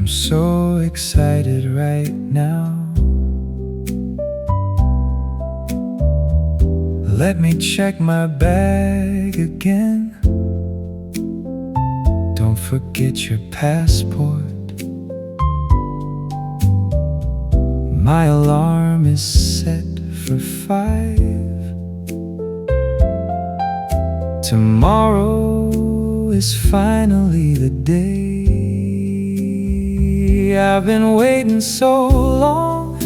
so excited right now. Let me check my bag again. Don't forget your passport. My alarm is set for 5. Tomorrow is finally the day. I've been waiting so long.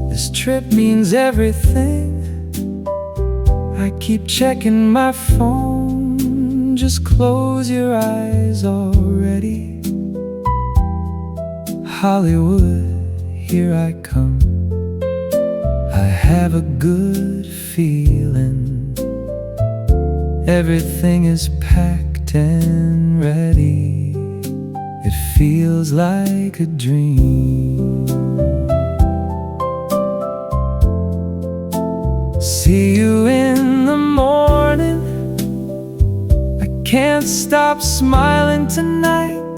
This trip means everything. I keep checking my phone. Just close your eyes already. Hollywood, here I come. I have a good feeling. Everything is packed and ready. It feels like a dream. See you in the morning. I can't stop smiling tonight.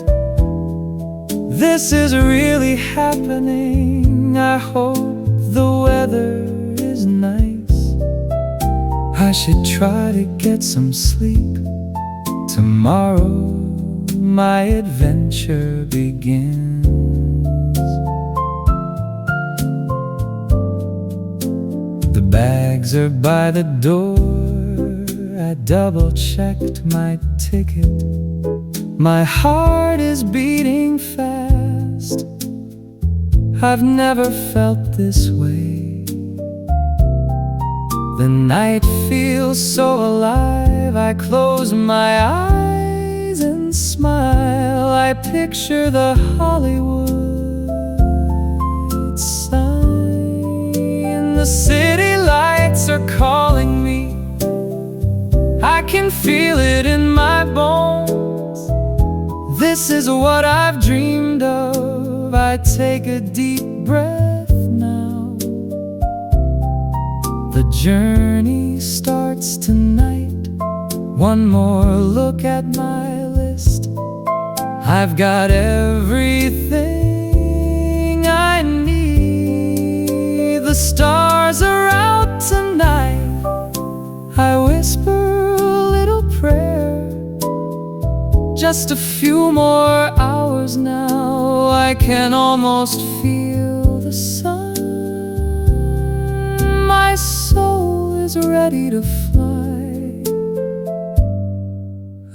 This is really happening. I hope the weather is nice. I should try to get some sleep. Tomorrow my adventure begins. The bags are by the door. I double-checked my ticket. My heart is beating fast. I've never felt this way. The night feels so alive. I close my eyes and smile. I picture the Hollywood sign. The city lights are calling me. I can feel it in my bones. This is what I've dreamed of. I take a deep breath now. The journey starts tonight. One more look at my list. I've got everything I need. The stars are out tonight. I whisper a little prayer. Just a few more hours now. I can almost feel the sun. My soul is ready to fly.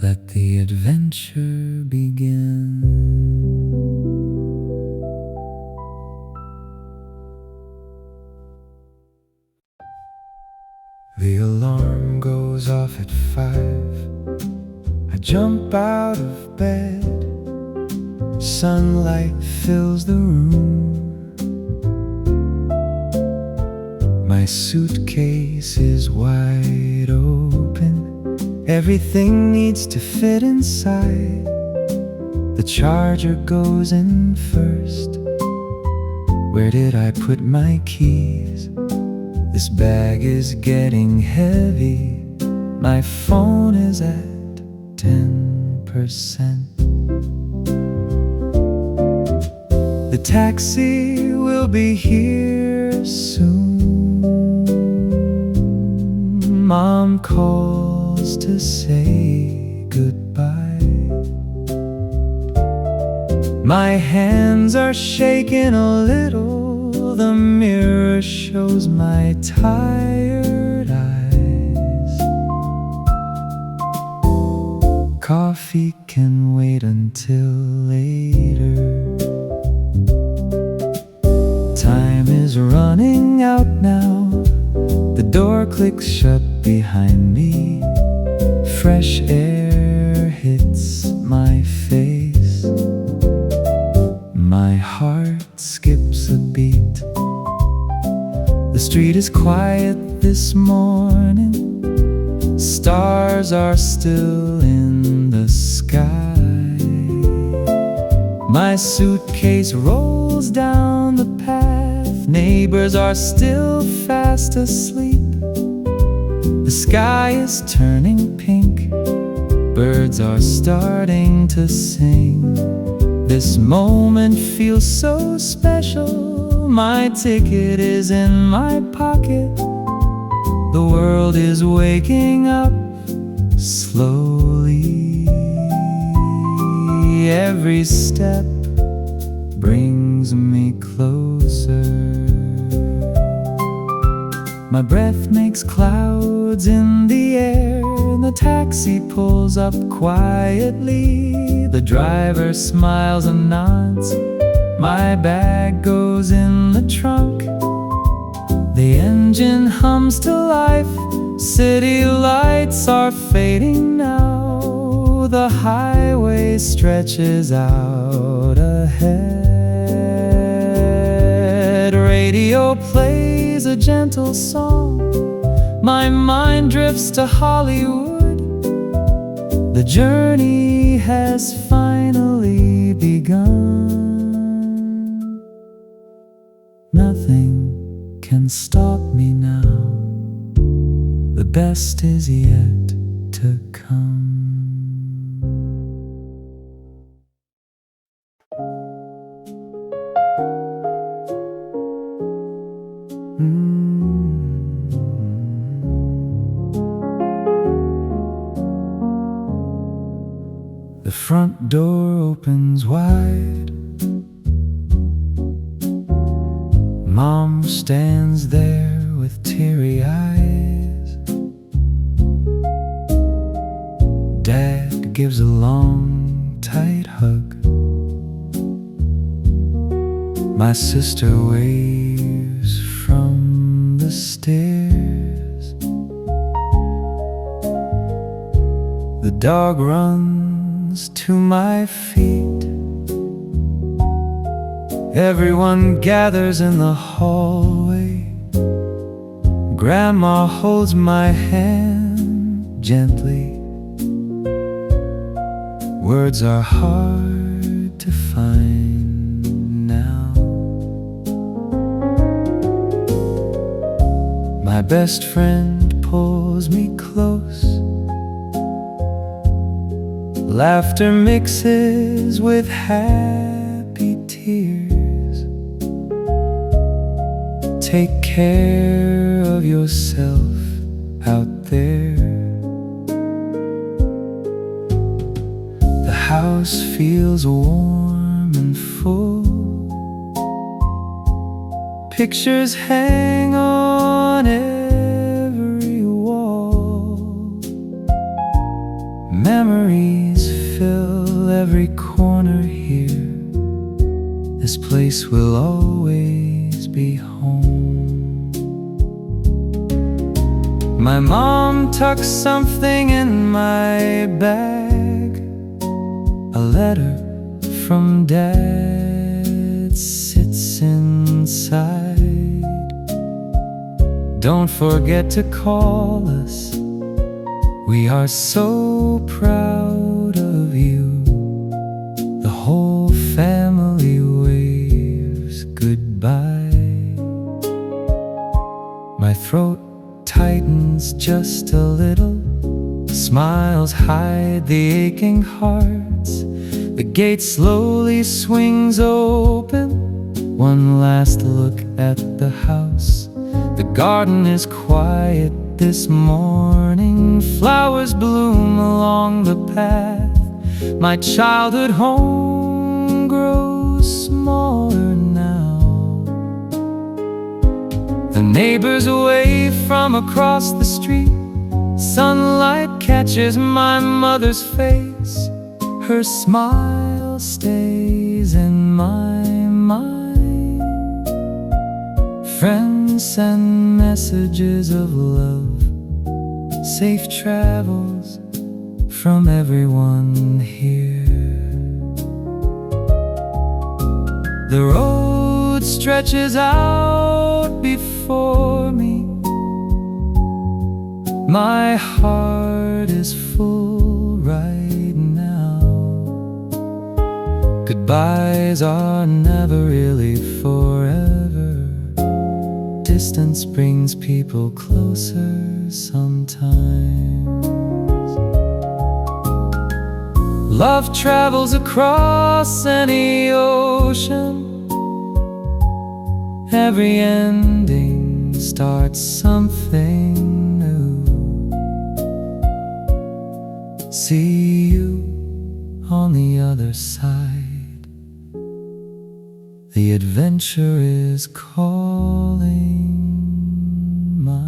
Let the adventure begin. The alarm goes off at 5. I jump out of bed. Sunlight fills the room. My suitcase is wide open. Everything needs to fit inside. The charger goes in first. Where did I put my keys? This bag is getting heavy. My phone is at 10%. The taxi will be here soon. Mom calls to say goodbye. My hands are shaking a little. The mirror shows my tired eyes. Coffee can wait until later. Time is running out now. The door clicks shut behind me. Fresh air hits my face. My heart skips a beat. The street is quiet this morning. Stars are still in the sky. My suitcase rolls down the path. Neighbors are still fast asleep. The sky is turning pink. Birds are starting to sing. This moment feels so special. My ticket is in my pocket. The world is waking up slowly. Every step brings me closer. My breath makes clouds in the air. The taxi pulls up quietly. The driver smiles and nods. My bag goes in the trunk. The engine hums to life. City lights are fading now. The highway stretches out ahead. Radio plays a gentle song. My mind drifts to Hollywood. The journey has finally begun. Nothing can stop me now. The best is yet to come. The front door opens wide. Mom stands there with teary eyes. Dad gives a long, tight hug. My sister waves from the stairs. The dog runs to my feet. Everyone gathers in the hallway. Grandma holds my hand gently. Words are hard to find now. My best friend pulls me close. Laughter mixes with happy tears. Take care of yourself out there. The house feels warm and full. Pictures hang on every wall. Memories fill every corner here. This place will always be home. My mom tucks something in my bag. A letter from Dad sits inside. Don't forget to call us. We are so proud of you. The whole family waves goodbye. My throat tightens just a little. Smiles hide the aching hearts. The gate slowly swings open. One last look at the house. The garden is quiet this morning. Flowers bloom along the path. My childhood home grows smaller now. The neighbors wave from across the street. Sunlight catches my mother's face. Her smile stays in my mind. Friends send messages of love. Safe travels from everyone here. The road stretches out before me. My heart is full right now. Goodbyes are never really forever. Distance brings people closer sometimes. Love travels across any ocean. Every ending starts something new. See you on the other side. The adventure is calling my name.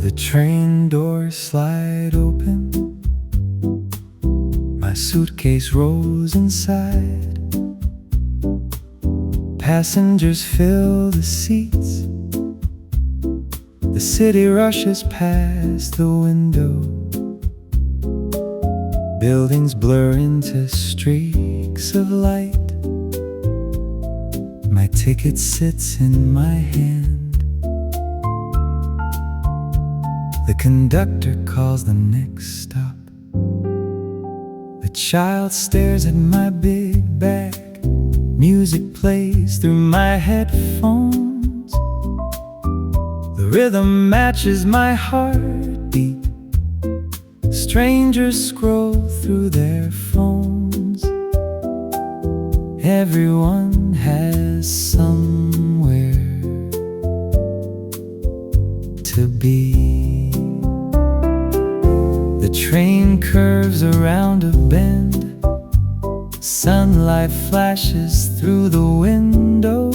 The train doors slide open. My suitcase rolls inside. Passengers fill the seats. The city rushes past the window. Buildings blur into streaks of light. My ticket sits in my hand. The conductor calls the next stop. The child stares at my big bag. Music plays through my headphones. The rhythm matches my heartbeat. Strangers scroll through their phones. Everyone has somewhere to be. The train curves around a bend. Sunlight flashes through the window.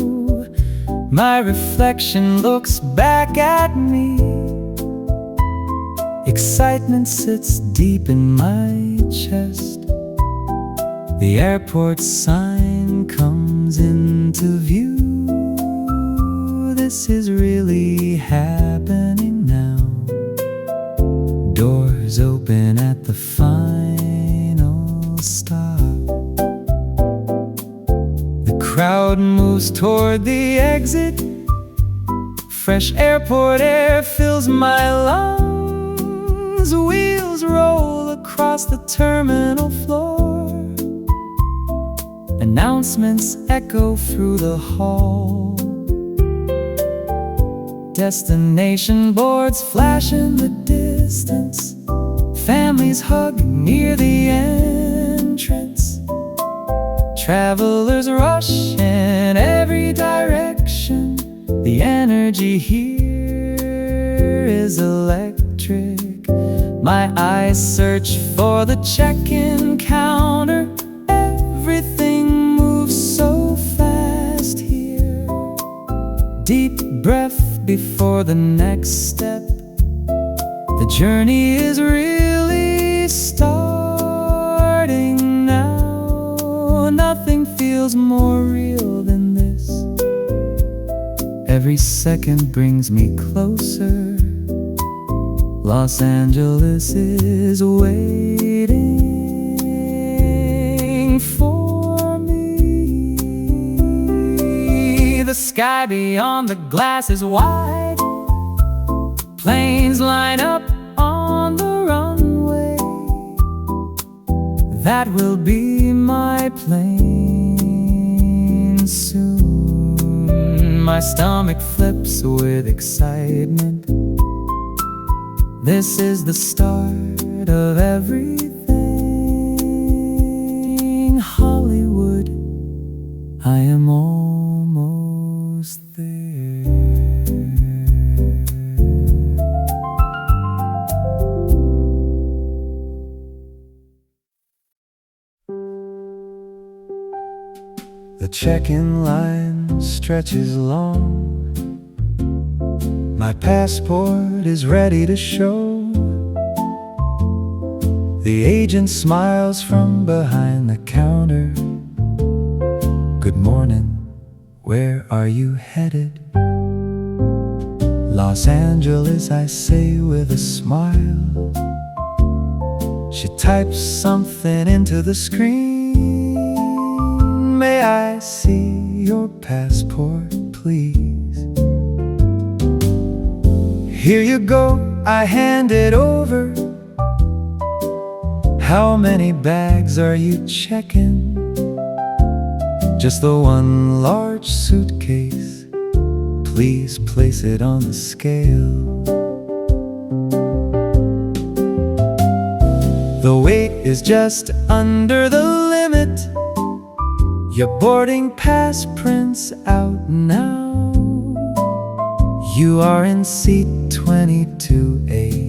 My reflection looks back at me. Excitement sits deep in my chest. The airport sign comes into view. This is really happening now. Doors open at the final stop. The crowd moves toward the exit. Fresh airport air fills my lungs. Wheels roll across the terminal floor. Announcements echo through the hall. Destination boards flash in the distance. Families hug near the entrance. Travelers rush in every direction. The energy here is electric. My eyes search for the check-in counter. Everything moves so fast here. Deep breath before the next step. The journey is really starting now. Nothing feels more real than this. Every second brings me closer. Los Angeles is waiting for me. The sky beyond the glass is wide. Planes line up on the runway. That will be my plane soon. My stomach flips with excitement. This is the start of everything. Hollywood, I am almost there. The check-in line stretches long. My passport is ready to show. The agent smiles from behind the counter. Good morning, where are you headed? Los Angeles, I say with a smile. She types something into the screen. May I see your passport, please? Here you go, I hand it over. How many bags are you checking? Just the one large suitcase. Please place it on the scale. The weight is just under the limit. Your boarding pass prints out now. You are in seat 22A.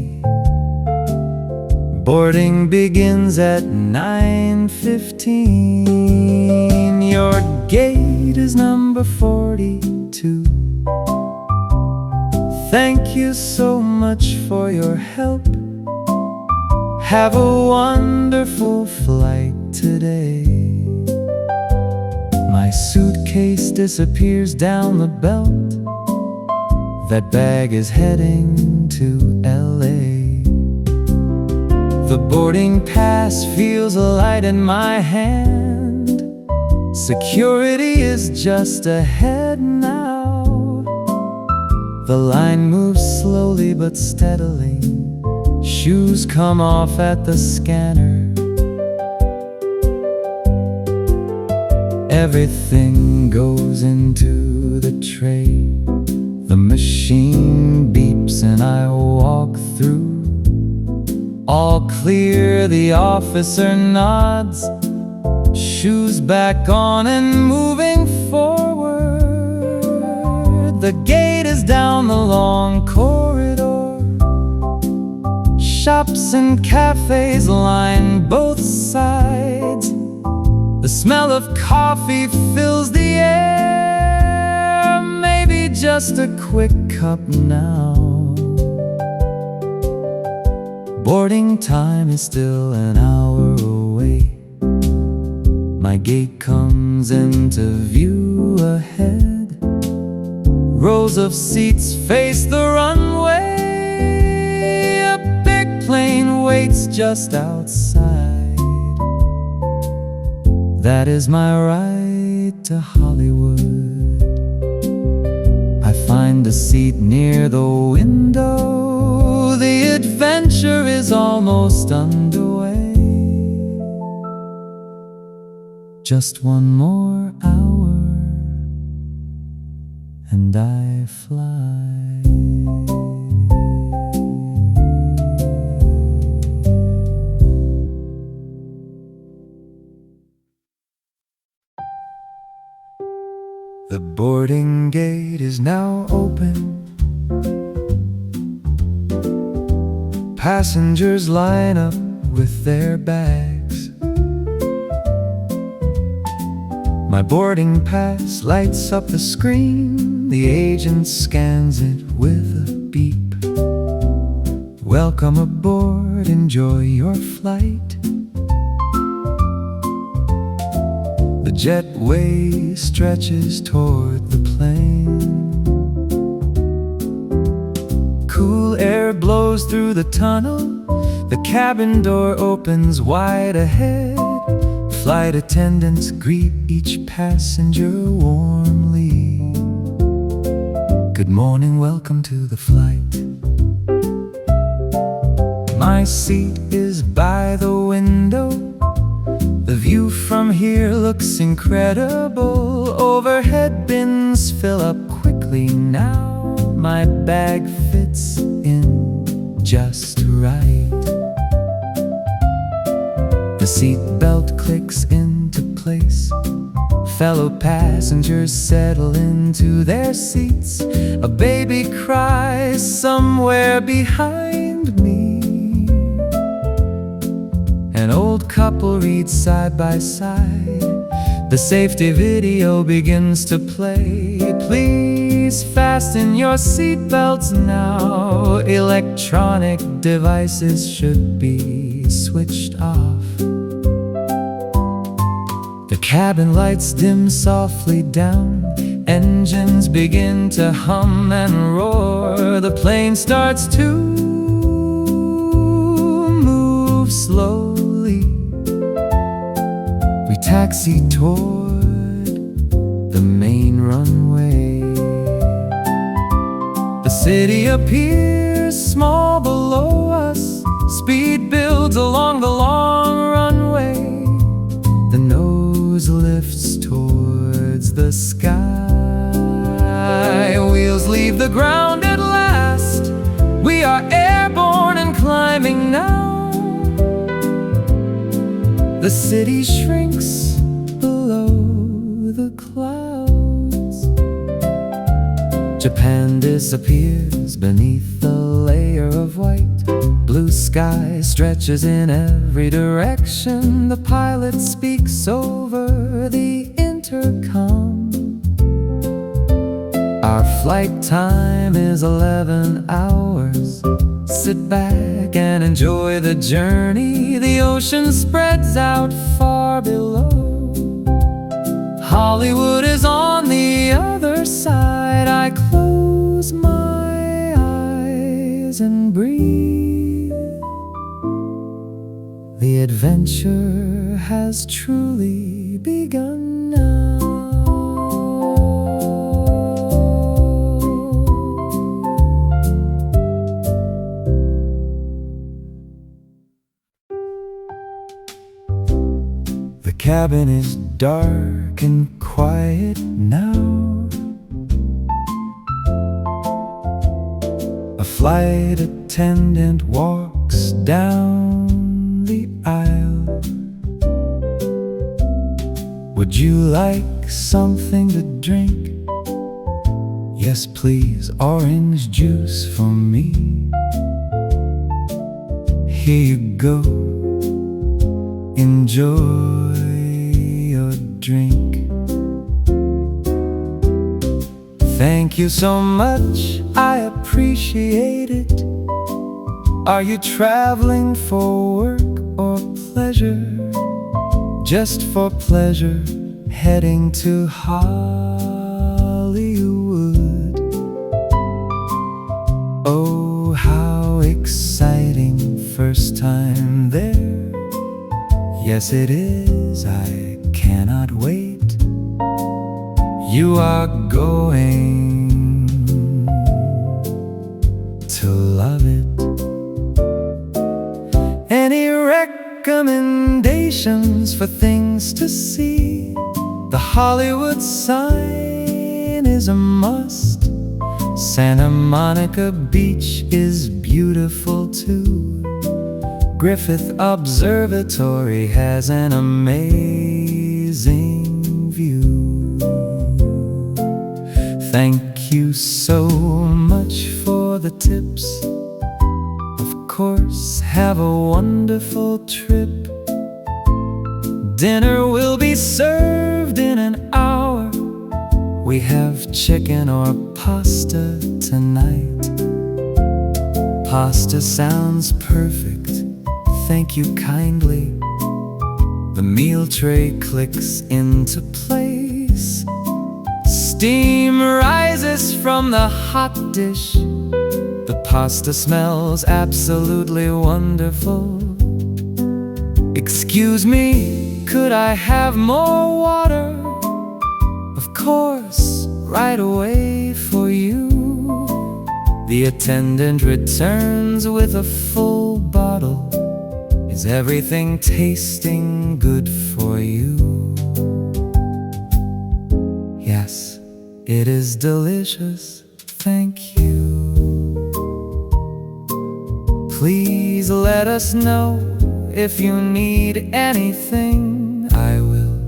Boarding begins at 9:15. Your gate is number 42. Thank you so much for your help. Have a wonderful flight today. My suitcase disappears down the belt. That bag is heading to LA. The boarding pass feels light in my hand. Security is just ahead now. The line moves slowly but steadily. Shoes come off at the scanner. Everything goes into the tray. The machine beeps and I walk through. All clear, the officer nods. Shoes back on and moving forward. The gate is down the long corridor. Shops and cafes line both sides. The smell of coffee fills the air. Maybe just a quick cup now. Boarding time is still an hour away. My gate comes into view ahead. Rows of seats face the runway. A big plane waits just outside. That is my ride to Hollywood. I find a seat near the window. The adventure is almost underway. Just one more hour and I fly. The boarding gate is now open. Passengers line up with their bags. My boarding pass lights up the screen. The agent scans it with a beep. Welcome aboard, enjoy your flight. The jetway stretches toward the plane. Cool air blows through the tunnel. The cabin door opens wide ahead. Flight attendants greet each passenger warmly. Good morning, welcome to the flight. My seat is by the window. The view from here looks incredible. Overhead bins fill up quickly now. My bag fits in just right. The seat belt clicks into place. Fellow passengers settle into their seats. A baby cries somewhere behind me. An old couple reads side by side. The safety video begins to play. Please fasten your seatbelts now. Electronic devices should be switched off. The cabin lights dim softly down. Engines begin to hum and roar. The plane starts to move slowly. We taxi toward the main runway. The city appears small below us. Speed builds along the long runway. The nose lifts towards the sky. Wheels leave the ground at last. We are airborne and climbing now. The city shrinks below the clouds. Japan disappears beneath the layer of white. Blue sky stretches in every direction. The pilot speaks over the intercom. Our flight time is 11 hours. Sit back and enjoy the journey. The ocean spreads out far below. Hollywood is on the other side. I close my eyes and breathe. The adventure has truly begun now. The cabin is dark and quiet now. A flight attendant walks down the aisle. Would you like something to drink? Yes, please, orange juice for me. Here you go. Enjoy your drink. Thank you so much, I appreciate it. Are you traveling for work or pleasure? Just for pleasure, heading to Hollywood. Oh, how exciting, first time there. Yes, it is, I cannot wait. You are going to love it. Any recommendations for things to see? The Hollywood sign is a must. Santa Monica Beach is beautiful too. Griffith Observatory has an amazing view. Thank you so much for the tips. Of course, have a wonderful trip. Dinner will be served in an hour. We have chicken or pasta tonight. Pasta sounds perfect. Thank you kindly. The meal tray clicks into place. Steam rises from the hot dish. The pasta smells absolutely wonderful. Excuse me, could I have more water? Of course, right away for you. The attendant returns with a full bottle. Is everything tasting good for you? Yes, it is delicious, thank you. Please let us know if you need anything. I will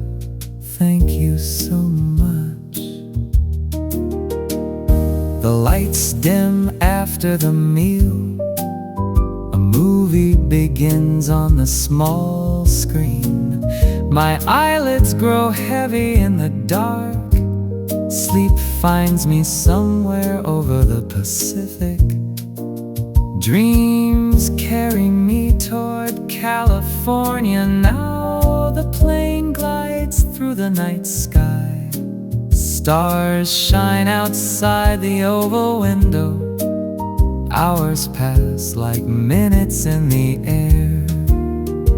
thank you so much. The lights dim after the meal. A movie begins on the small screen. My eyelids grow heavy in the dark. Sleep finds me somewhere over the Pacific. Dreams carry me toward California. Now the plane glides through the night sky. Stars shine outside the oval window. Hours pass like minutes in the air.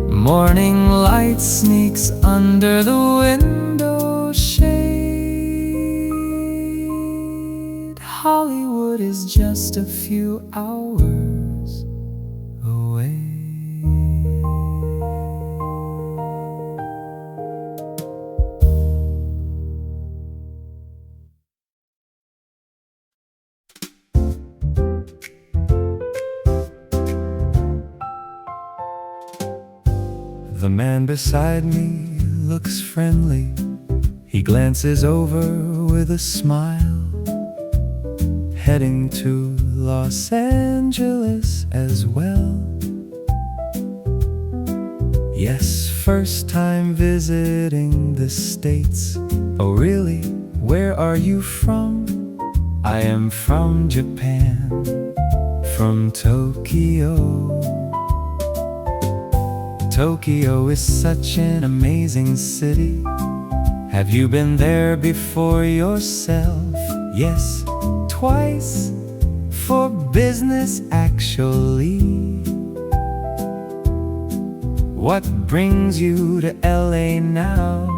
Morning light sneaks under the window shade. Hollywood is just a few hours The man beside me looks friendly. He glances over with a smile. Heading to Los Angeles as well. Yes, first time visiting the States. Oh really? Where are you from? I am from Japan, from Tokyo. Tokyo is such an amazing city. Have you been there before yourself? Yes, twice, for business actually. What brings you to LA now?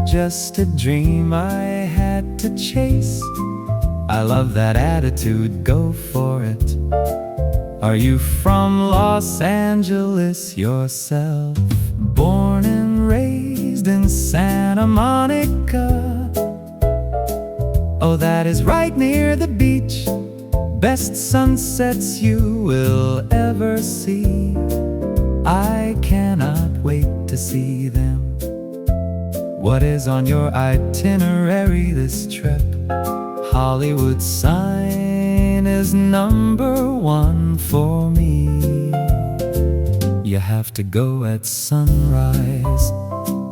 Just a dream I had to chase. I love that attitude, go for it. Are you from Los Angeles yourself? Born and raised in Santa Monica. Oh, that is right near the beach. Best sunsets you will ever see. I cannot wait to see them. What is on your itinerary this trip? Hollywood sign is #1 for me. You have to go at sunrise.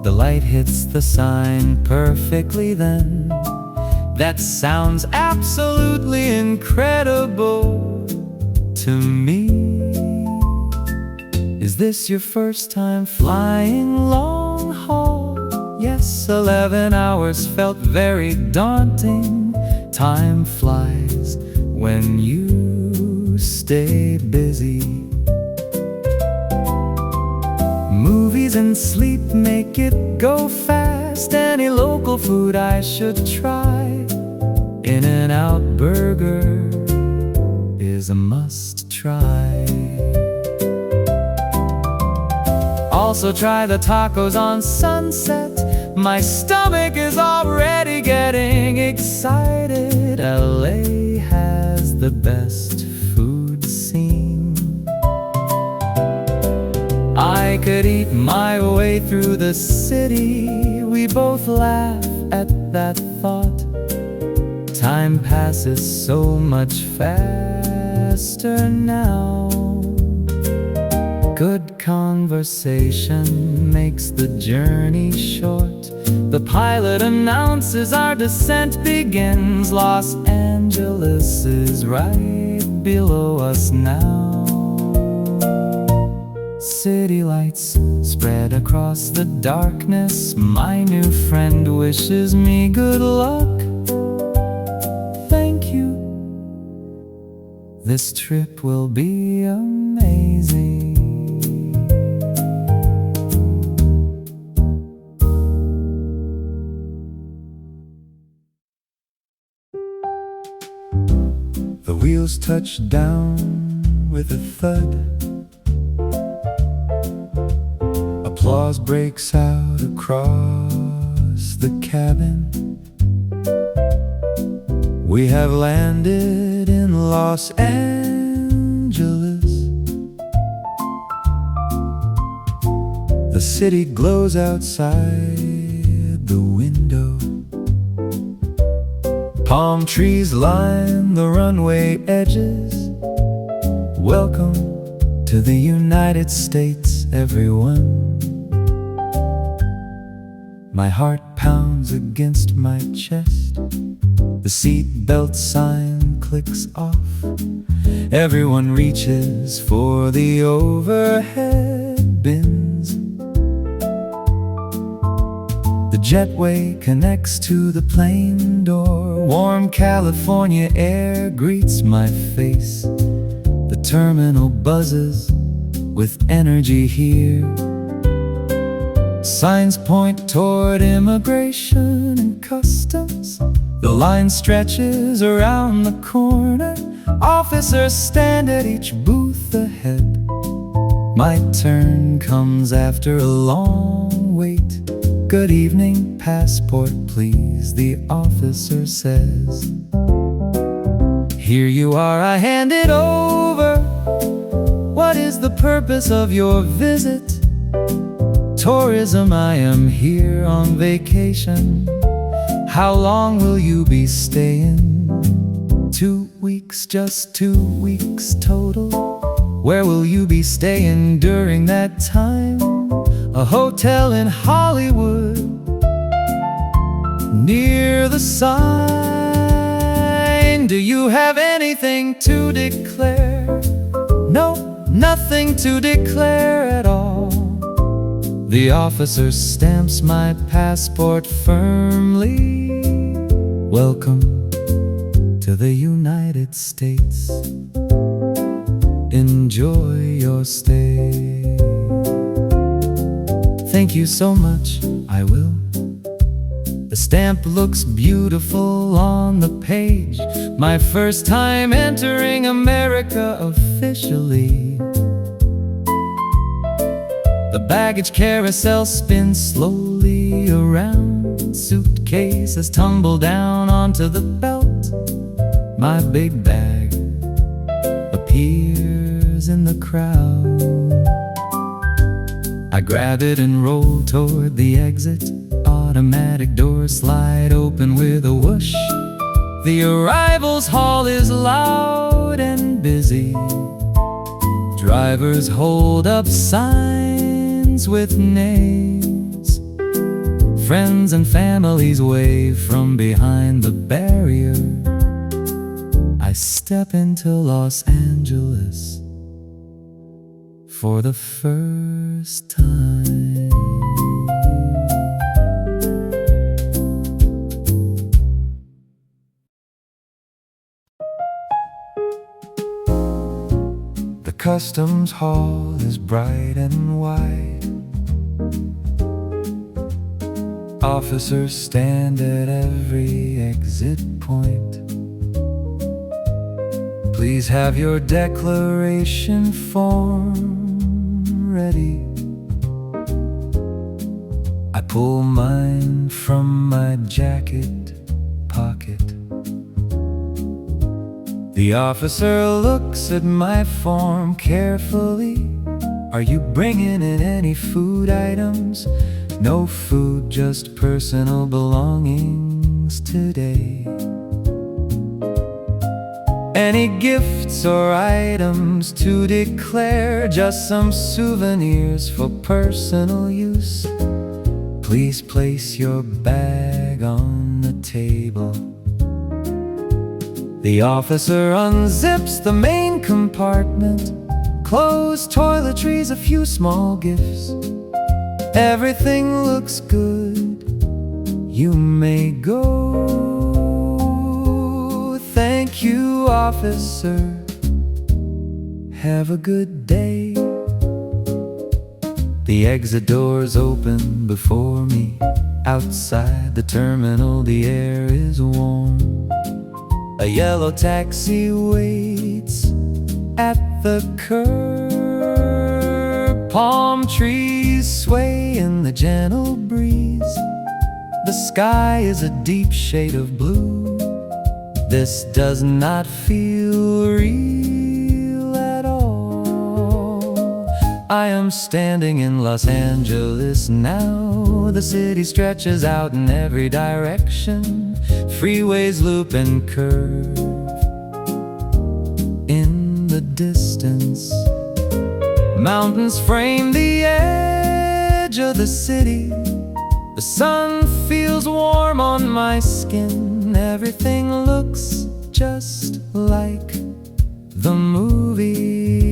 The light hits the sign perfectly then. That sounds absolutely incredible to me. Is this your first time flying long haul? Yes, 11 hours felt very daunting. Time flies when you stay busy. Movies and sleep make it go fast. Any local food I should try. In-N-Out burger is a must-try. Also try the tacos on Sunset. My stomach is already getting excited. LA has the best food scene. I could eat my way through the city. We both laugh at that thought. Time passes so much faster now. Good conversation makes the journey short. The pilot announces our descent begins. Los Angeles is right below us now. City lights spread across the darkness. My new friend wishes me good luck. Thank you. This trip will be amazing. The wheels touch down with a thud. Applause breaks out across the cabin. We have landed in Los Angeles. The city glows outside the window. Palm trees line the runway edges. Welcome to the United States, everyone. My heart pounds against my chest. The seatbelt sign clicks off. Everyone reaches for the overhead bins. The jetway connects to the plane door. Warm California air greets my face. The terminal buzzes with energy here. Signs point toward immigration and customs. The line stretches around the corner. Officers stand at each booth ahead. My turn comes after a long wait. Good evening, passport please, the officer says. Here you are, I hand it over. What is the purpose of your visit? tourism, I am here on vacation. How long will you be staying? 2 weeks, just 2 weeks total. Where will you be staying during that time? A hotel in Hollywood, near the sign. Do you have anything to declare? No, nothing to declare at all. The officer stamps my passport firmly. Welcome to the United States. Enjoy your stay. Thank you so much, I will. The stamp looks beautiful on the page. My first time entering America officially. The baggage carousel spins slowly around. Suitcases tumble down onto the belt. My big bag appears in the crowd. I grab it and roll toward the exit. Automatic doors slide open with a whoosh. The arrivals hall is loud and busy. Drivers hold up signs with names. Friends and families wave from behind the barrier. I step into Los Angeles for the first time. The customs hall is bright and wide. Officers stand at every exit point. Please have your declaration form ready. I pull mine from my jacket pocket. The officer looks at my form carefully. Are you bringing in any food items? No food, just personal belongings today. Any gifts or items to declare? Just some souvenirs for personal use. Please place your bag on the table. The officer unzips the main compartment. Clothes, toiletries, a few small gifts. Everything looks good. You may go. Thank you, officer. Have a good day. The exit doors open before me. Outside the terminal, the air is warm. A yellow taxi waits at the curb. Palm trees sway in the gentle breeze. The sky is a deep shade of blue. This does not feel real at all. I am standing in Los Angeles now. The city stretches out in every direction. Freeways loop and curve. In the distance, mountains frame the edge of the city. The sun feels warm on my skin. Everything looks just like the movies.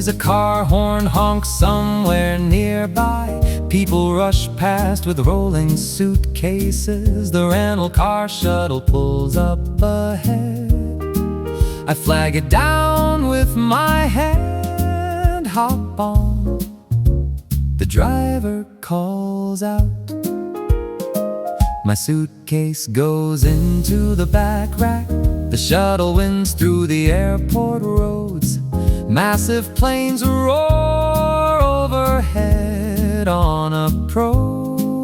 A car horn honks somewhere nearby. People rush past with rolling suitcases. The rental car shuttle pulls up ahead. I flag it down with my hand. Hop on. The driver calls out. My suitcase goes into the back rack. The shuttle winds through the airport roads. Massive planes roar overhead on approach.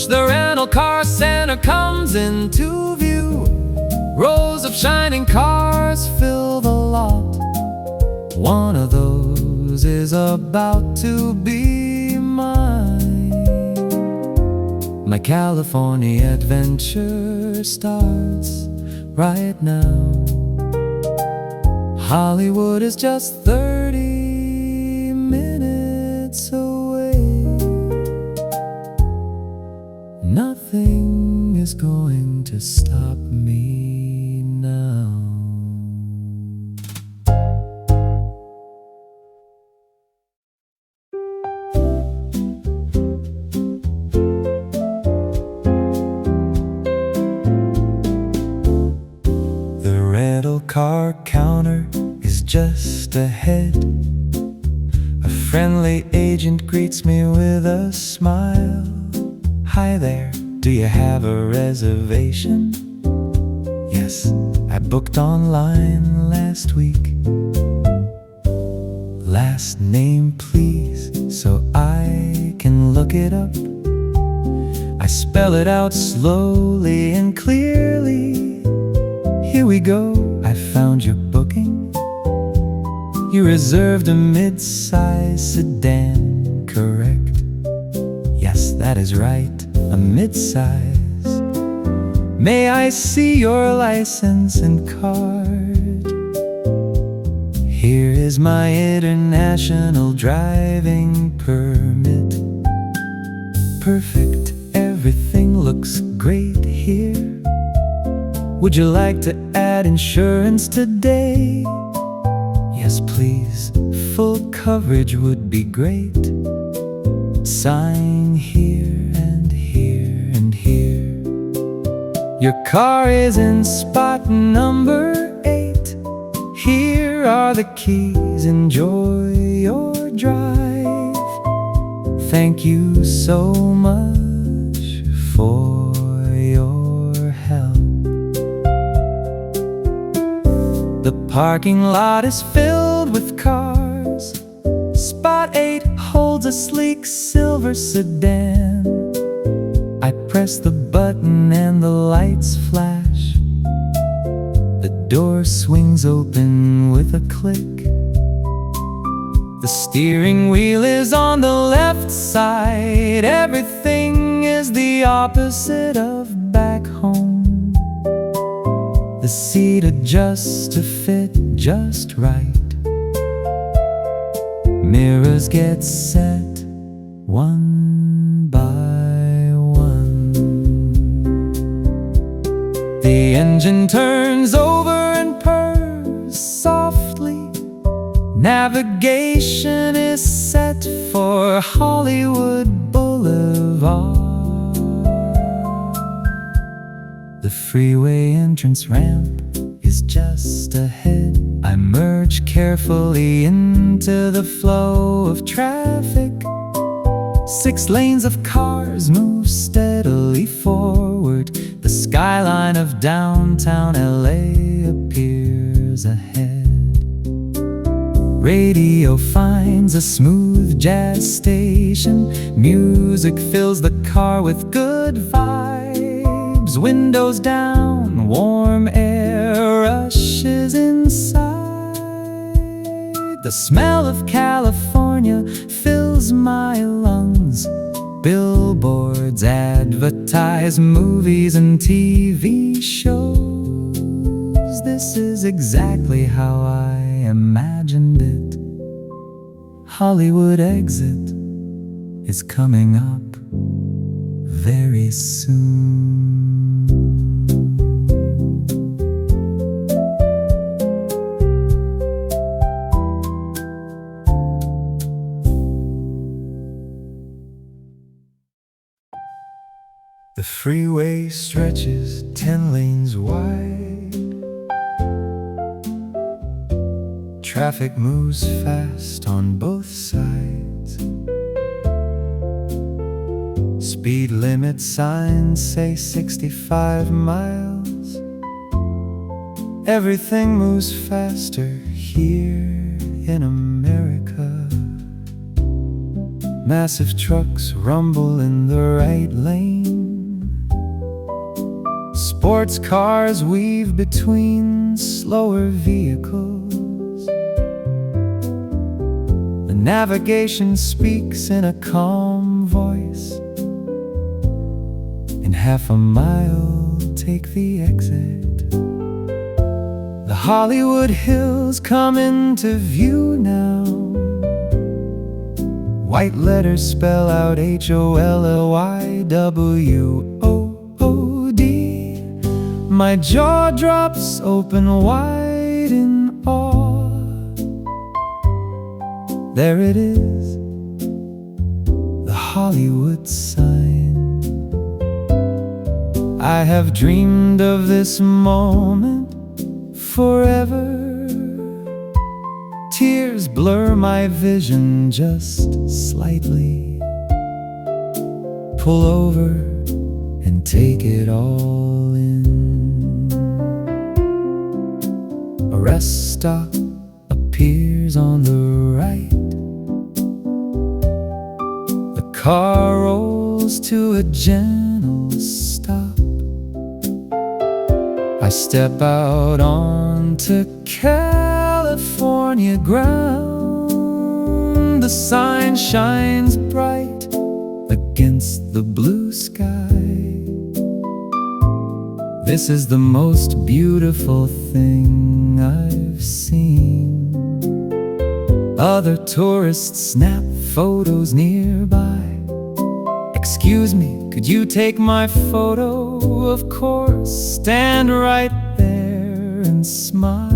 The rental car center comes into view. Rows of shining cars fill the lot. One of those is about to be mine. My California adventure starts right now. Hollywood is just 30 minutes away. Nothing is going to stop me now. The rental car counter is just ahead. A friendly agent greets me with a smile. Hi there, do you have a reservation? Yes, I booked online last week. Last name please, so I can look it up. I spell it out slowly and clearly. Here we go, I found your booking. You reserved a mid-size sedan, correct? Yes, that is right, a mid-size. May I see your license and card? Here is my international driving permit. Perfect, everything looks great here. Would you like to add insurance today? Yes, please, full coverage would be great. Sign here and here and here. Your car is in spot number 8. Here are the keys, enjoy your drive. Thank you so much for your help. The parking lot is filled with cars. Spot 8 holds a sleek silver sedan. I press the button and the lights flash. The door swings open with a click. The steering wheel is on the left side. Everything is the opposite of back home. The seat adjusts to fit just right. Mirrors get set one by one. The engine turns over and purrs softly. Navigation is set for Hollywood Boulevard. The freeway entrance ramp is just ahead. I merge carefully into the flow of traffic. 6 lanes of cars move steadily forward. The skyline of downtown LA appears ahead. Radio finds a smooth jazz station. Music fills the car with good vibes. Windows down, warm air rushes inside. The smell of California fills my lungs. Billboards advertise movies and TV shows. This is exactly how I imagined it. Hollywood exit is coming up very soon. The freeway stretches 10 lanes wide. Traffic moves fast on both sides. Speed limit signs say 65 miles. Everything moves faster here in America. Massive trucks rumble in the right lane. Sports cars weave between slower vehicles. The Navigation speaks in a calm voice. In half a mile, take the exit. The Hollywood Hills come into view now. White letters spell out HOLLYWOOD. My jaw drops open wide in awe. There it is, the Hollywood sign. I have dreamed of this moment forever. Tears blur my vision just slightly. Pull over and take it all in. A rest stop appears on the right. The car rolls to a gentle stop. I step out onto California ground. The sign shines bright against the blue sky. This is the most beautiful thing I've seen. Other tourists snap photos nearby. Excuse me, could you take my photo? Of course, stand right there and smile.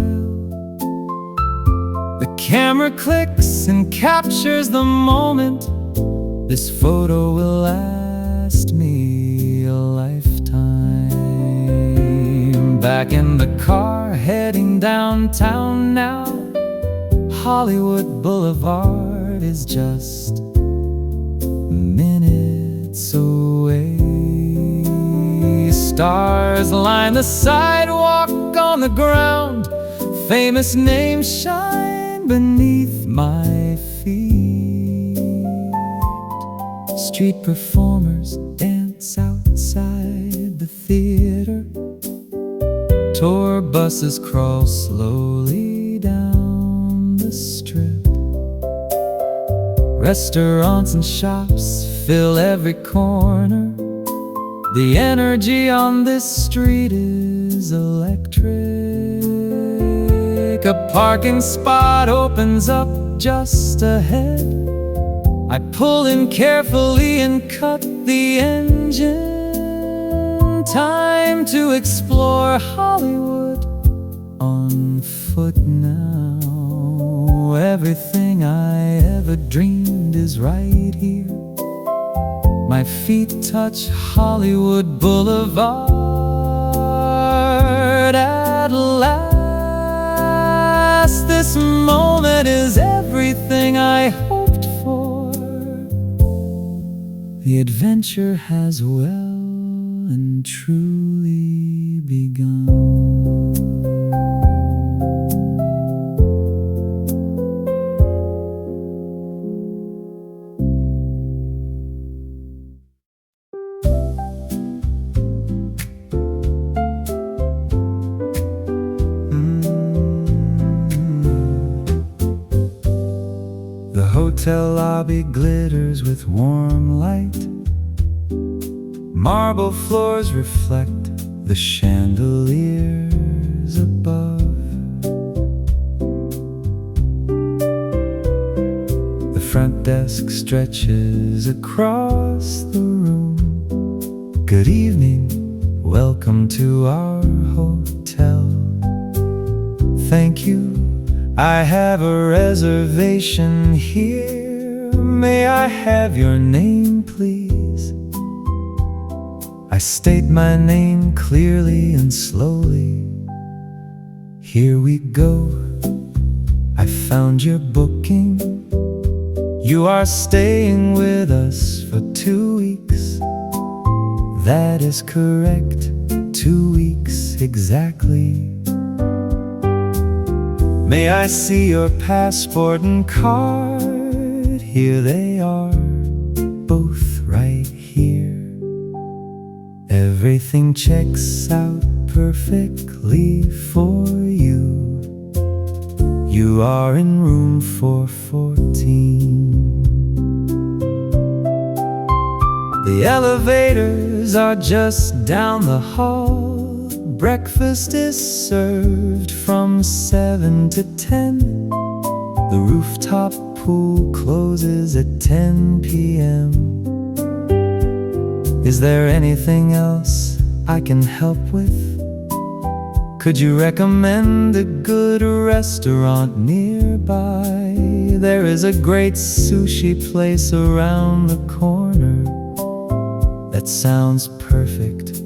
The camera clicks and captures the moment. This photo will last me a lifetime. Back in the car, heading downtown now. Hollywood Boulevard is just minutes away. Stars line the sidewalk on the ground. Famous names shine beneath my feet. Street performers dance outside the theater. Tour buses crawl slowly down the strip. Restaurants and shops fill every corner. The energy on this street is electric. A parking spot opens up just ahead. I pull in carefully and cut the engine. Time to explore Hollywood on foot now. Everything I ever dreamed is right here. My feet touch Hollywood Boulevard. At last, this moment is everything I hoped for. The adventure has well and truly begun. The hotel lobby glitters with warm light. Marble floors reflect the chandeliers above. The front desk stretches across the room. Good evening, welcome to our hotel. Thank you, I have a reservation here. May I have your name, please? I state my name clearly and slowly. Here we go, I found your booking. You are staying with us for 2 weeks. That is correct, 2 weeks exactly. May I see your passport and card? Here they are, both right here. Everything checks out perfectly for you. You are in room 414. The elevators are just down the hall. Breakfast is served from 7 to 10. The rooftop pool closes at 10 p.m. Is there anything else I can help with? Could you recommend a good restaurant nearby? There is a great sushi place around the corner. That sounds perfect.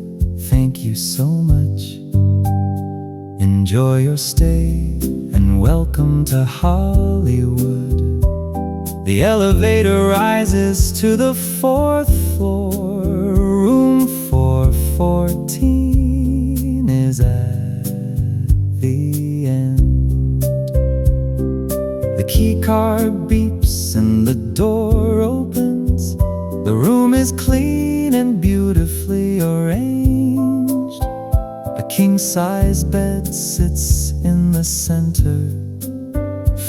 Thank you so much. Enjoy your stay and welcome to Hollywood. The elevator rises to the 4th floor. Room 414 is at the end. The key card beeps and the door opens. The room is clean and beautifully arranged. A king-size bed sits in the center.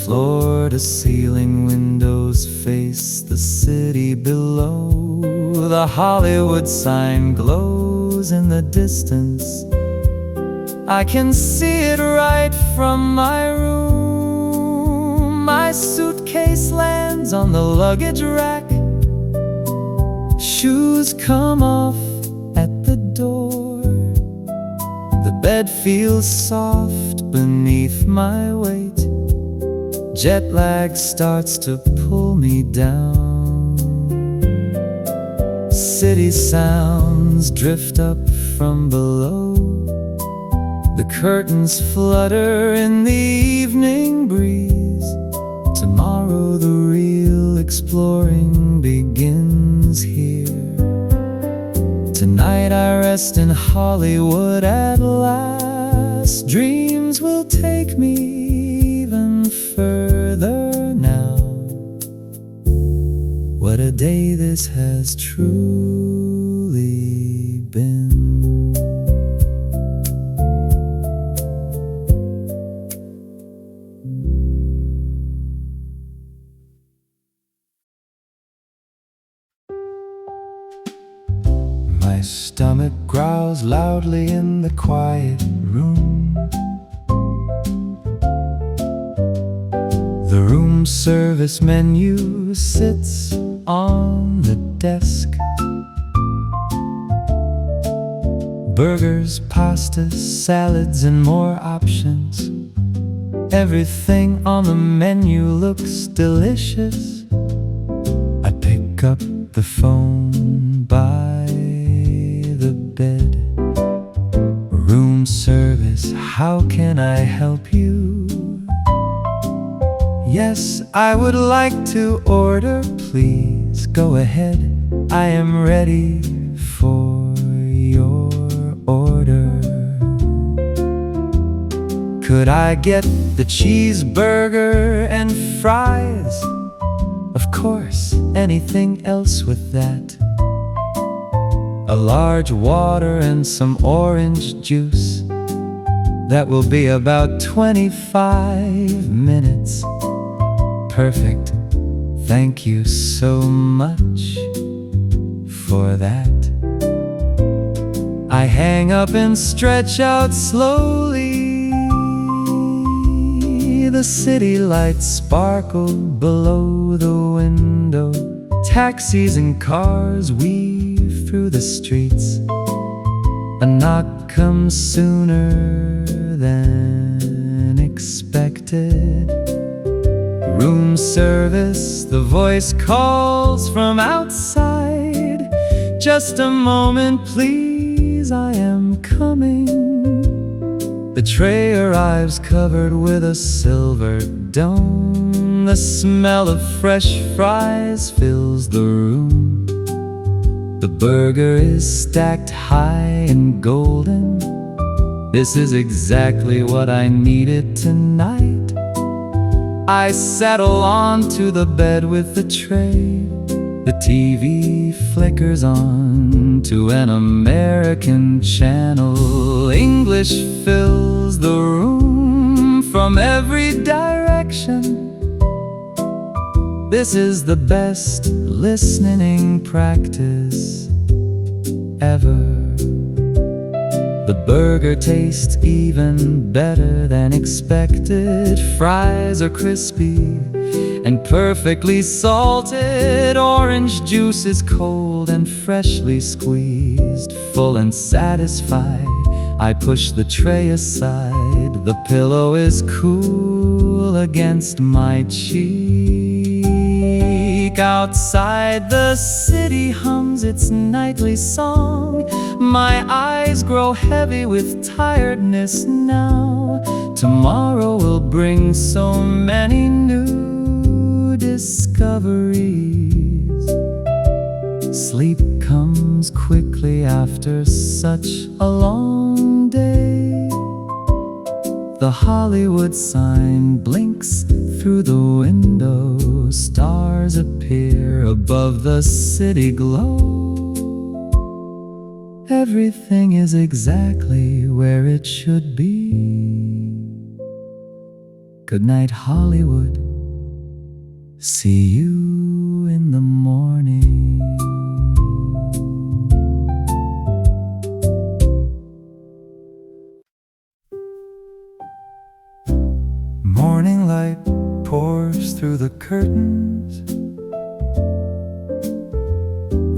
Floor-to-ceiling windows face the city below. The Hollywood sign glows in the distance. I can see it right from my room. My suitcase lands on the luggage rack. Shoes come off at the door. The bed feels soft beneath my weight. Jet lag starts to pull me down. City sounds drift up from below. The curtains flutter in the evening breeze. Tomorrow the real exploring begins here. Tonight I rest in Hollywood at last. Dreams will take me even further now. What a day this has truly been. My stomach growls loudly in the quiet room. The room service menu sits on the desk. Burgers, pastas, salads, and more options. Everything on the menu looks delicious. I pick up the phone by the bed. Room service, how can I help you? Yes, I would like to order, please go ahead. I am ready for your order. Could I get the cheeseburger and fries? Of course, anything else with that? A large water and some orange juice. That will be about 25 minutes. Perfect. Thank you so much for that. I hang up and stretch out slowly. The city lights sparkle below the window. Taxis and cars weave through the streets. A knock comes sooner than expected. Room service, the voice calls from outside. Just a moment, please, I am coming. The tray arrives covered with a silver dome. The smell of fresh fries fills the room. The burger is stacked high and golden. This is exactly what I needed tonight. I settle onto the bed with the tray. The TV flickers on to an American channel. English fills the room from every direction. perfection. This is the best listening practice ever. The burger tastes even better than expected. Fries are crispy and perfectly salted. Orange juice is cold and freshly squeezed. Full and satisfied, I push the tray aside. The pillow is cool against my cheek. Outside, the city hums its nightly song. My eyes grow heavy with tiredness now. Tomorrow will bring so many new discoveries. Sleep comes quickly after such a long day. The Hollywood sign blinks through the window. Stars appear above the city glow. Everything is exactly where it should be. Good night, Hollywood. See you in the morning. Morning light pours through the curtains.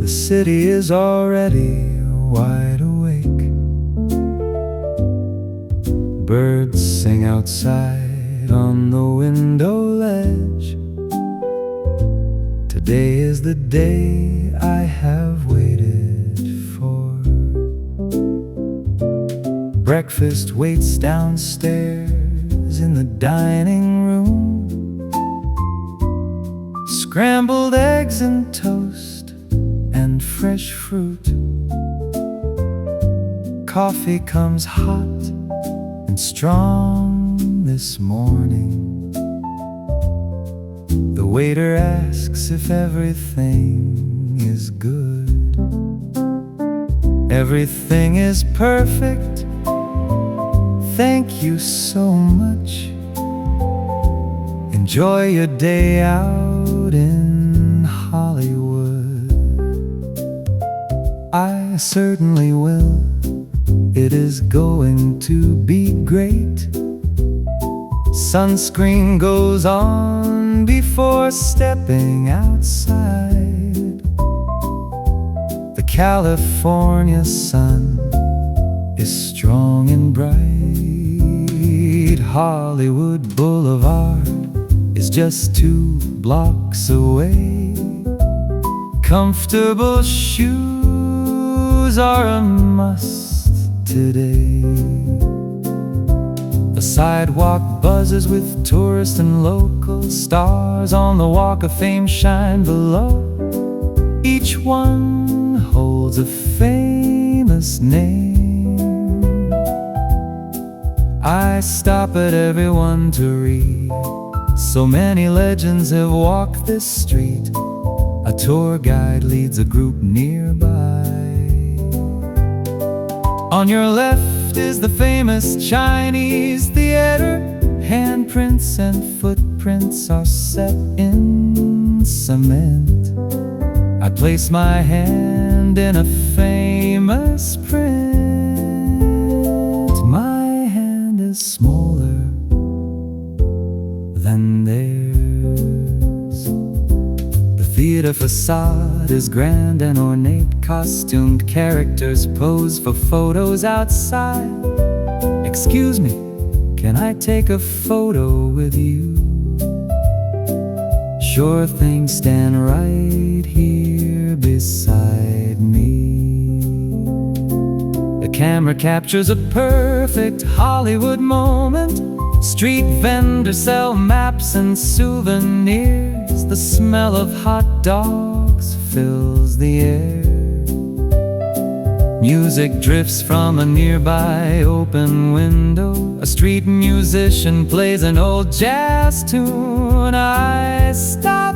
The city is already wide awake. Birds sing outside on the window ledge. Today is the day I have waited for. Breakfast waits downstairs in the dining room. Scrambled eggs and toast and fresh fruit. Coffee comes hot and strong this morning. The waiter asks if everything is good. Everything is perfect. Thank you so much. Enjoy your day out in Hollywood. I certainly will. It is going to be great. Sunscreen goes on before stepping outside. The California sun is strong and bright. Hollywood Boulevard is just 2 blocks away. Comfortable shoes are a must today. The sidewalk buzzes with tourists and locals. Stars on the Walk of Fame shine below. Each one holds a famous name. I stop at everyone to read. So many legends have walked this street. A tour guide leads a group nearby. On your left is the famous Chinese theater. Handprints and footprints are set in cement. I place my hand in a famous print. My hand is smaller than theirs. The theater facade is grand and ornate. Costumed characters pose for photos outside. Excuse me, can I take a photo with you? Sure thing, stand right here beside me. The camera captures a perfect Hollywood moment. Street vendors sell maps and souvenirs. The smell of hot dogs fills the air. Music drifts from a nearby open window. A street musician plays an old jazz tune. I stop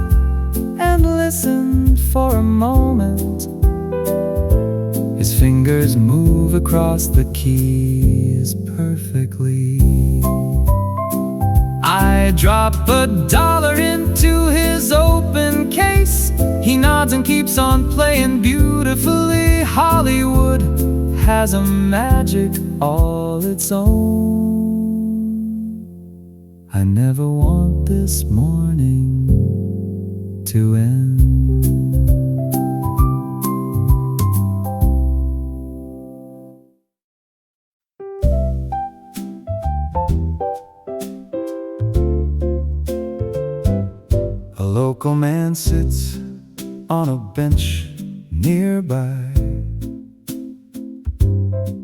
and listen for a moment. His fingers move across the keys perfectly. I I drop $1 into his open case. He nods and keeps on playing beautifully. Hollywood has a magic all its own. I never want this morning to end. A local man sits on a bench nearby.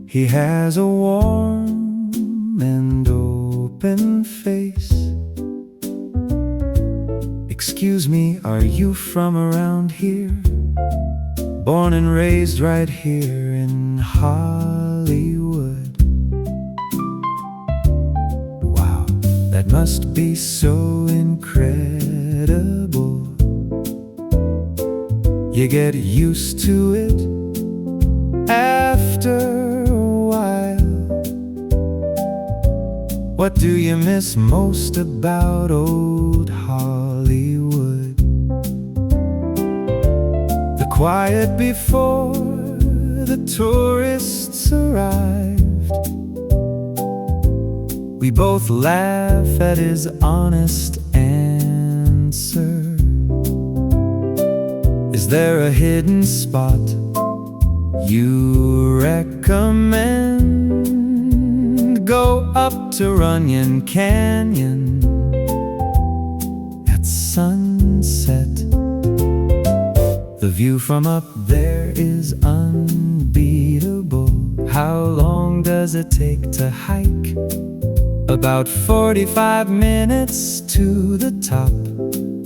He has a warm and open face. Excuse me, are you from around here? Born and raised right here in Hollywood. Wow, that must be so incredible. You get used to it after a while. What do you miss most about old Hollywood? The quiet before the tourists arrived. We both laugh at his honest answer. Is there a hidden spot you recommend? Go up to Runyon Canyon at sunset. The view from up there is unbeatable. How long does it take to hike? About 45 minutes to the top.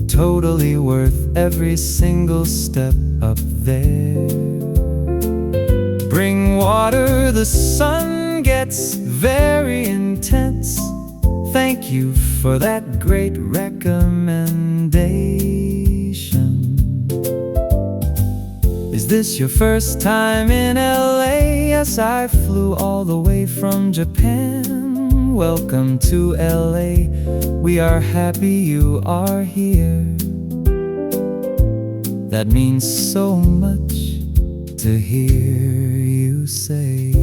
Totally worth every single step up there. Bring water, the sun gets very intense. Thank you for that great recommendation. Is this your first time in LA? Yes, I flew all the way from Japan. Welcome to LA. We are happy you are here. That means so much to hear you say.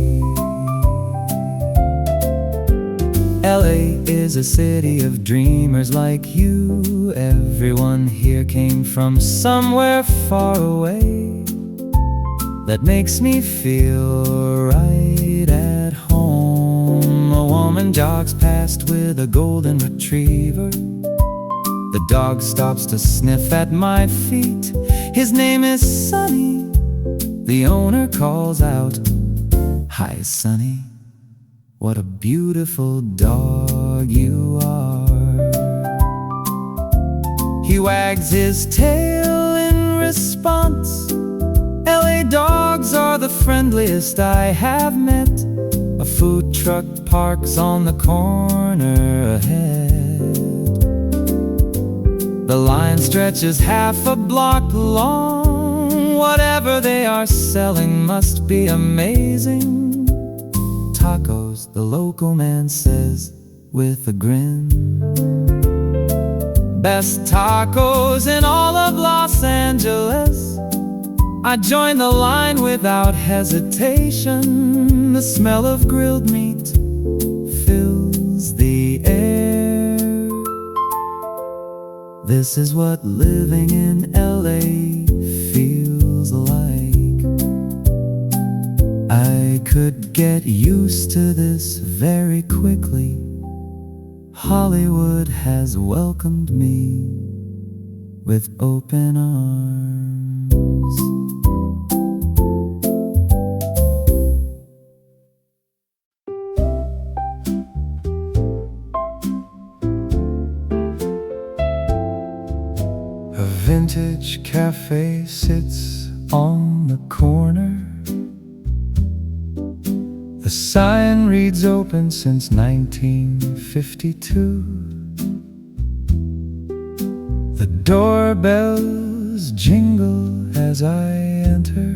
LA is a city of dreamers like you. Everyone here came from somewhere far away. That makes me feel right at home. A woman jogs past with a golden retriever. The dog stops to sniff at my feet. His name is Sunny. The owner calls out, "Hi, Sunny. What a beautiful dog you are." He wags his tail in response. LA dogs are the friendliest I have met. A food truck parks on the corner ahead. The line stretches half a block long. Whatever they are selling must be amazing. Tacos, the local man says with a grin. Best tacos in all of Los Angeles. I join the line without hesitation. The smell of grilled meat fills the air. This is what living in LA feels like. I could get used to this very quickly. Hollywood has welcomed me with open arms. A vintage cafe sits on the corner. The sign reads open since 1952. The doorbells jingle as I enter.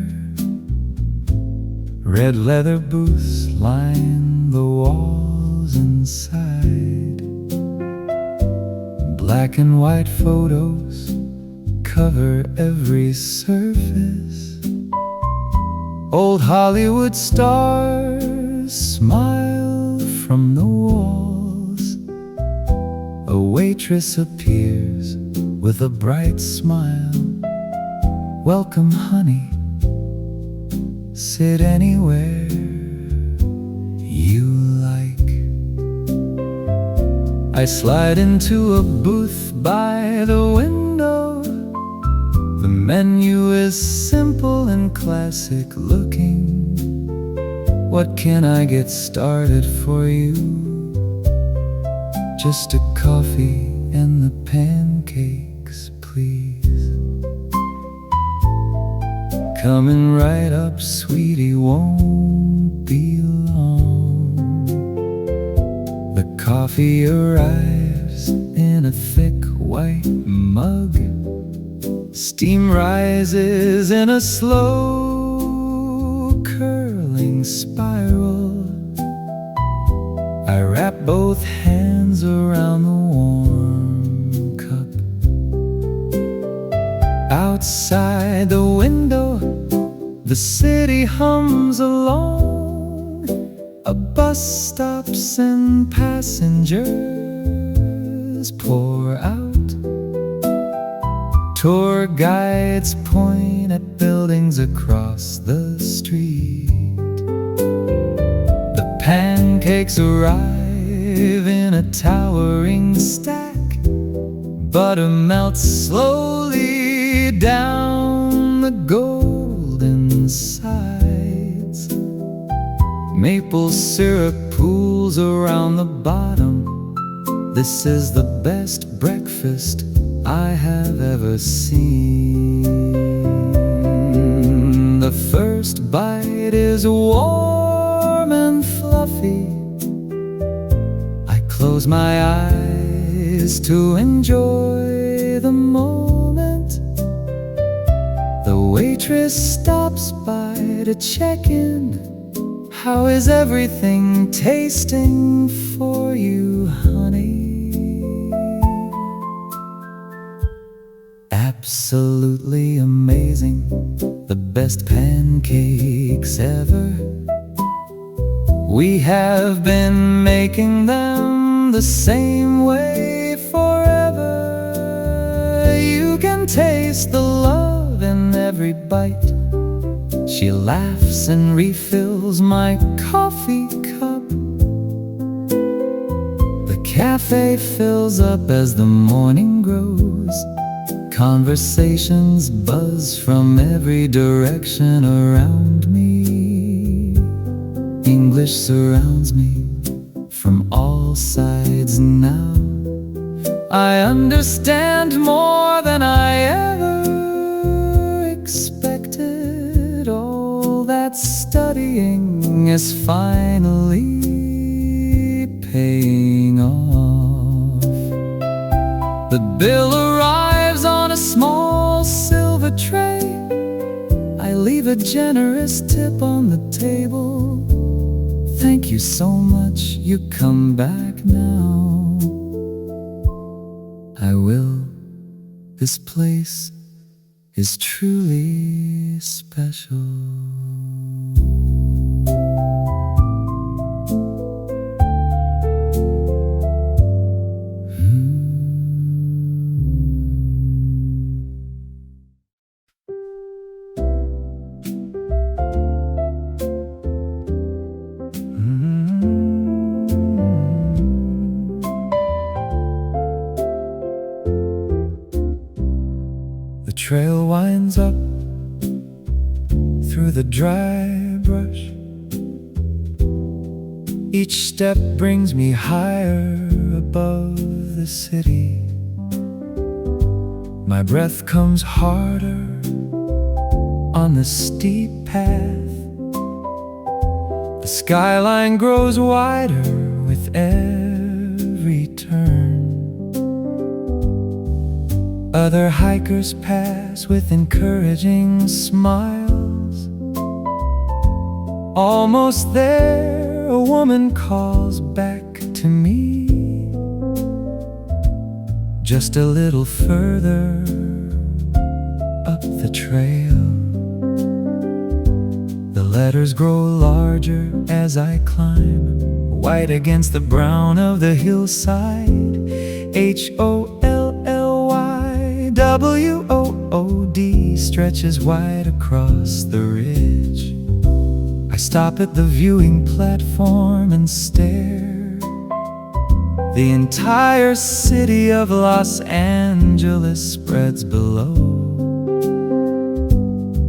Red leather booths line the walls inside. Black and white photos cover every surface. Old Hollywood stars smile from the walls. A waitress appears with a bright smile. Welcome, honey. Sit anywhere you like. I slide into a booth by the window. The menu is simple and classic looking. What can I get started for you? Just a coffee and the pancakes, please. Coming right up, sweetie, won't be long. The coffee arrives in a thick white mug. Steam rises in a slow curling spiral. I wrap both hands around the warm cup. Outside the window, the city hums along. A bus stops and passengers pour out. Tour guides point at buildings across the street. The pancakes arrive in a towering stack. Butter melts slowly down the golden sides. Maple syrup pools around the bottom. This is the best breakfast I have ever seen. The first bite is warm and fluffy. I close my eyes to enjoy the moment. The waitress stops by to check in. How is everything tasting for you, honey? Absolutely amazing, the best pancakes ever. We have been making them the same way forever. You can taste the love in every bite. She laughs and refills my coffee cup. The cafe fills up as the morning grows. Conversations buzz from every direction around me. English surrounds me from all sides now. I understand more than I ever expected. All that studying is finally paying off. The bill arrives on a small silver tray. I leave a generous tip on the table. Thank you so much, you come back now. I will. This place is truly special. The trail winds up through the dry brush. Each step brings me higher above the city. My breath comes harder on the steep path. The skyline grows wider with every turn. Other hikers pass with encouraging smiles. Almost there, a woman calls back to me. just a little further up the trail. The letters grow larger as I climb, white against the brown of the hillside. HOLLYWOOD stretches wide across the ridge. I stop at the viewing platform and stare. The entire city of Los Angeles spreads below.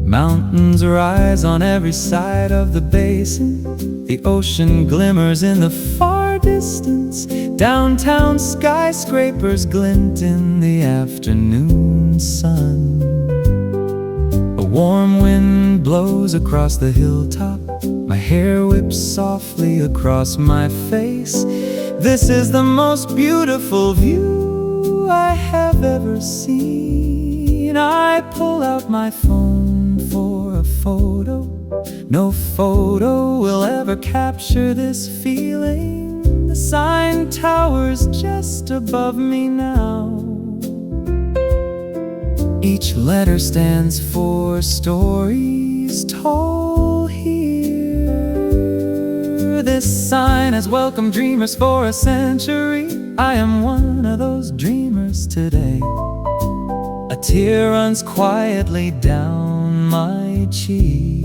Mountains rise on every side of the basin. The ocean glimmers in the far distance. Downtown skyscrapers glint in the afternoon sun. A warm wind blows across the hilltop. My hair whips softly across my face. This is the most beautiful view I have ever seen. I pull out my phone for a photo. No photo will ever capture this feeling. The sign towers just above me now. Each letter stands for stories told here. This sign has welcomed dreamers for a century. I am one of those dreamers today. A tear runs quietly down my cheek.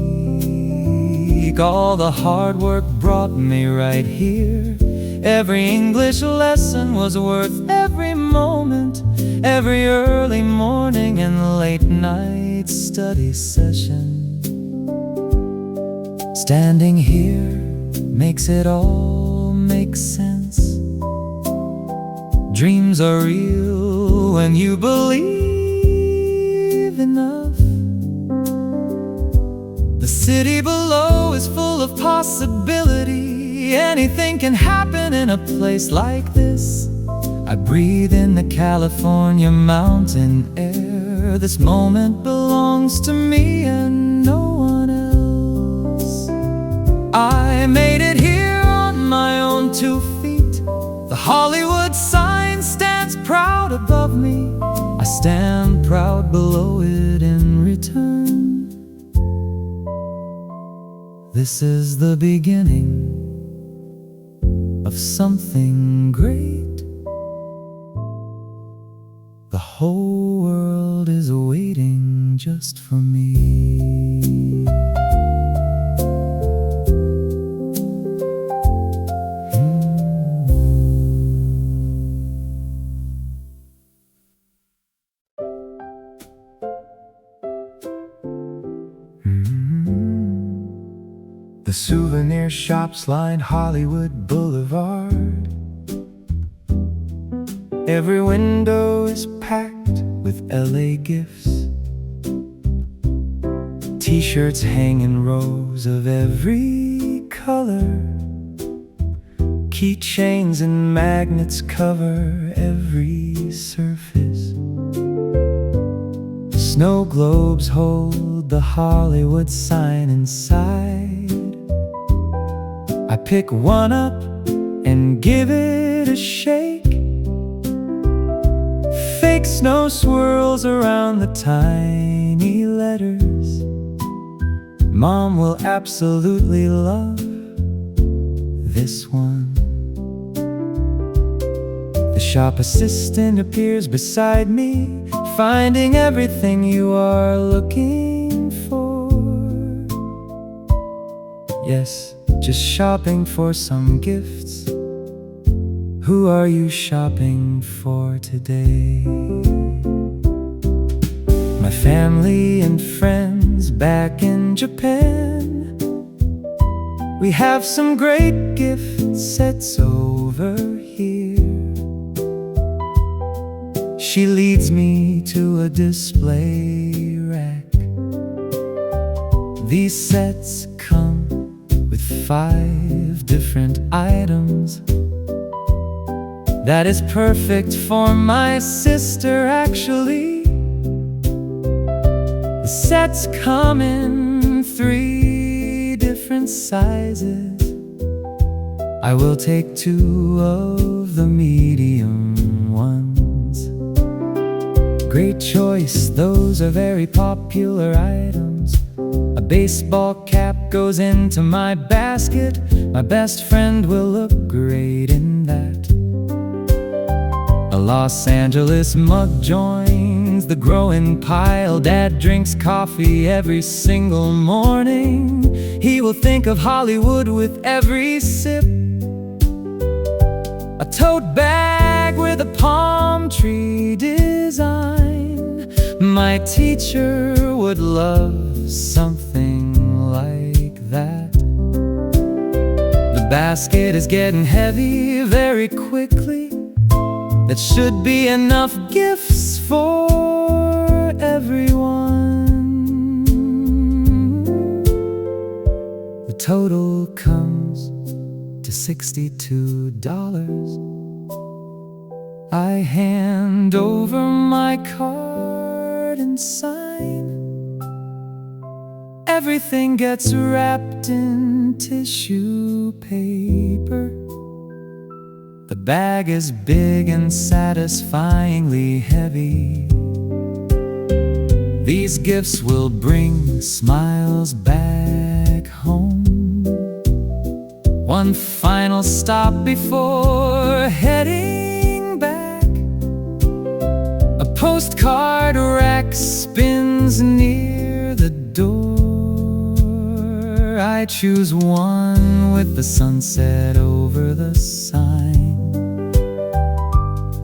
All the hard work brought me right here. Every English lesson was worth every moment. Every early morning and late night study session. Standing here makes it all make sense. Dreams are real when you believe enough. The city below is full of possibility. Anything can happen in a place like this. I breathe in the California mountain air. This moment belongs to me and no one else. I made it here on my own 2 feet. The Hollywood sign stands proud above me. I stand proud below it in return. This is the beginning of something great. The whole world is waiting just for me. The souvenir shops line Hollywood Boulevard. Every window is packed with LA gifts. T-shirts hang in rows of every color. Keychains and magnets cover every surface. Snow globes hold the Hollywood sign inside. I pick one up and give it a shake. Fake snow swirls around the tiny letters. Mom will absolutely love this one. The shop assistant appears beside me, finding everything you are looking for. Yes, just shopping for some gifts. Who are you shopping for today? My family and friends back in Japan. We have some great gift sets over here. She leads me to a display rack. These sets come with 5 different items. That is perfect for my sister, actually. The sets come in 3 different sizes. I will take 2 of the medium ones. Great choice, those are very popular items. A baseball cap goes into my basket. My best friend will look great in that. A Los Angeles mug joins the growing pile. Dad drinks coffee every single morning. He will think of Hollywood with every sip. A tote bag with a palm tree design. My teacher would love something like that. The basket is getting heavy very quickly. That should be enough gifts for everyone. The total comes to $62. I hand over my card and sign. Everything gets wrapped in tissue paper. The bag is big and satisfyingly heavy. These gifts will bring smiles back home. One final stop before heading back. A postcard rack spins near the door. I choose one with the sunset over the sign.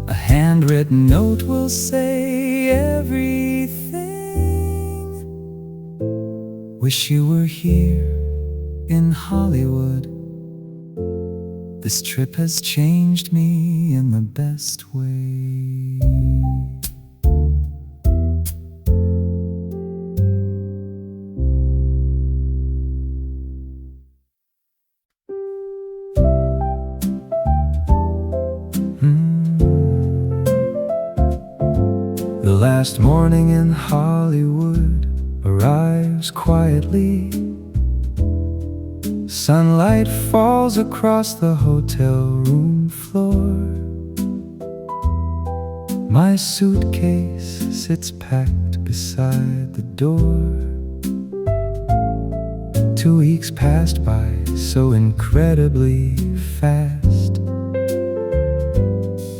A handwritten note will say everything. Wish you were here in Hollywood. This trip has changed me in the best way. The last morning in Hollywood arrives quietly. Sunlight falls across the hotel room floor. My suitcase sits packed beside the door. 2 weeks passed by so incredibly fast.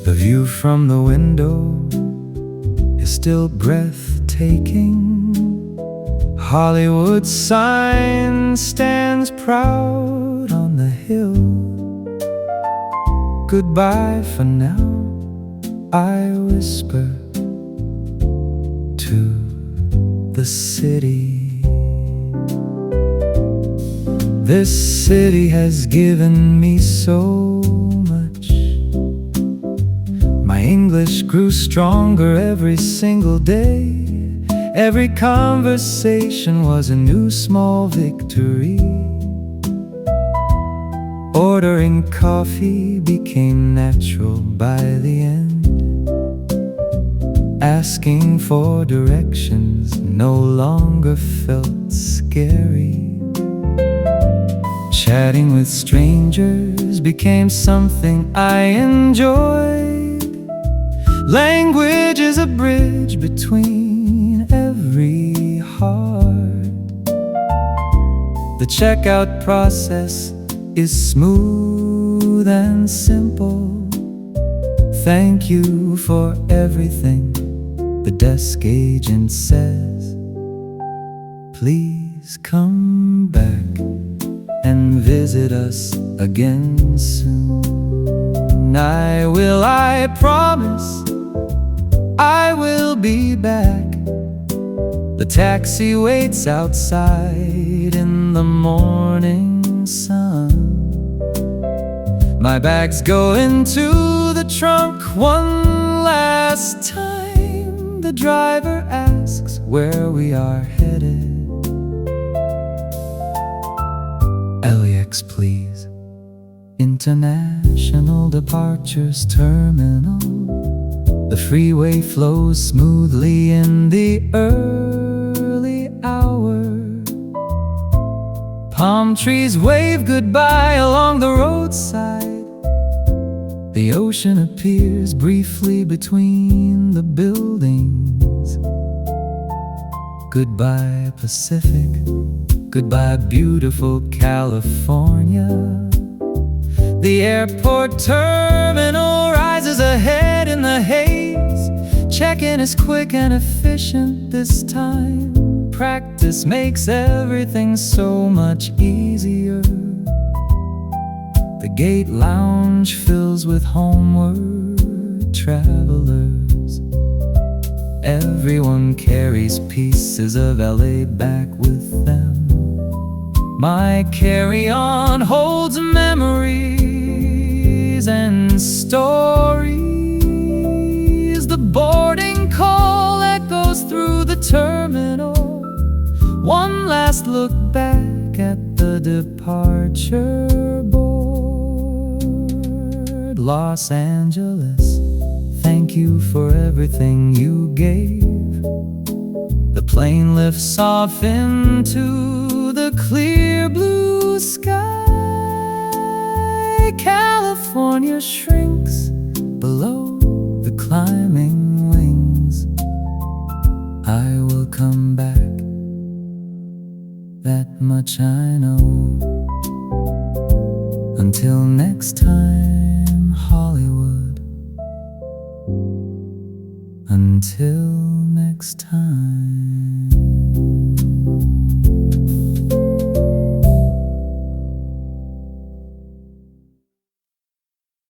The view from the window is still breathtaking. Hollywood sign stands proud on the hill. Goodbye for now, I whisper to the city. This city has given me so much. My English grew stronger every single day. Every conversation was a new small victory. Ordering coffee became natural by the end. Asking for directions no longer felt scary. Chatting with strangers became something I enjoyed. Language is a bridge between every heart. The checkout process is smooth and simple. Thank you for everything, the desk agent says. Please come back and visit us again soon. I will, I promise, I will be back. The taxi waits outside in the morning sun. My bags go into the trunk one last time. The driver asks where we are headed. LAX, please. International Departures Terminal. The freeway flows smoothly in the early hour. Palm trees wave goodbye along the roadside. The ocean appears briefly between the buildings. Goodbye Pacific, goodbye beautiful California. The airport terminal rises ahead in the haze. Check-in is quick and efficient this time. Practice makes everything so much easier. The gate lounge fills with homeward travelers. Everyone carries pieces of LA back with them. My carry-on holds memories and stories. The boarding call echoes through the terminal. One last look back at the departure board. Los Angeles, thank you for everything you gave. The plane lifts off into the clear blue sky. California shrinks below the climbing wings. I will come back, that much I know. Until next time, Hollywood. Until next time.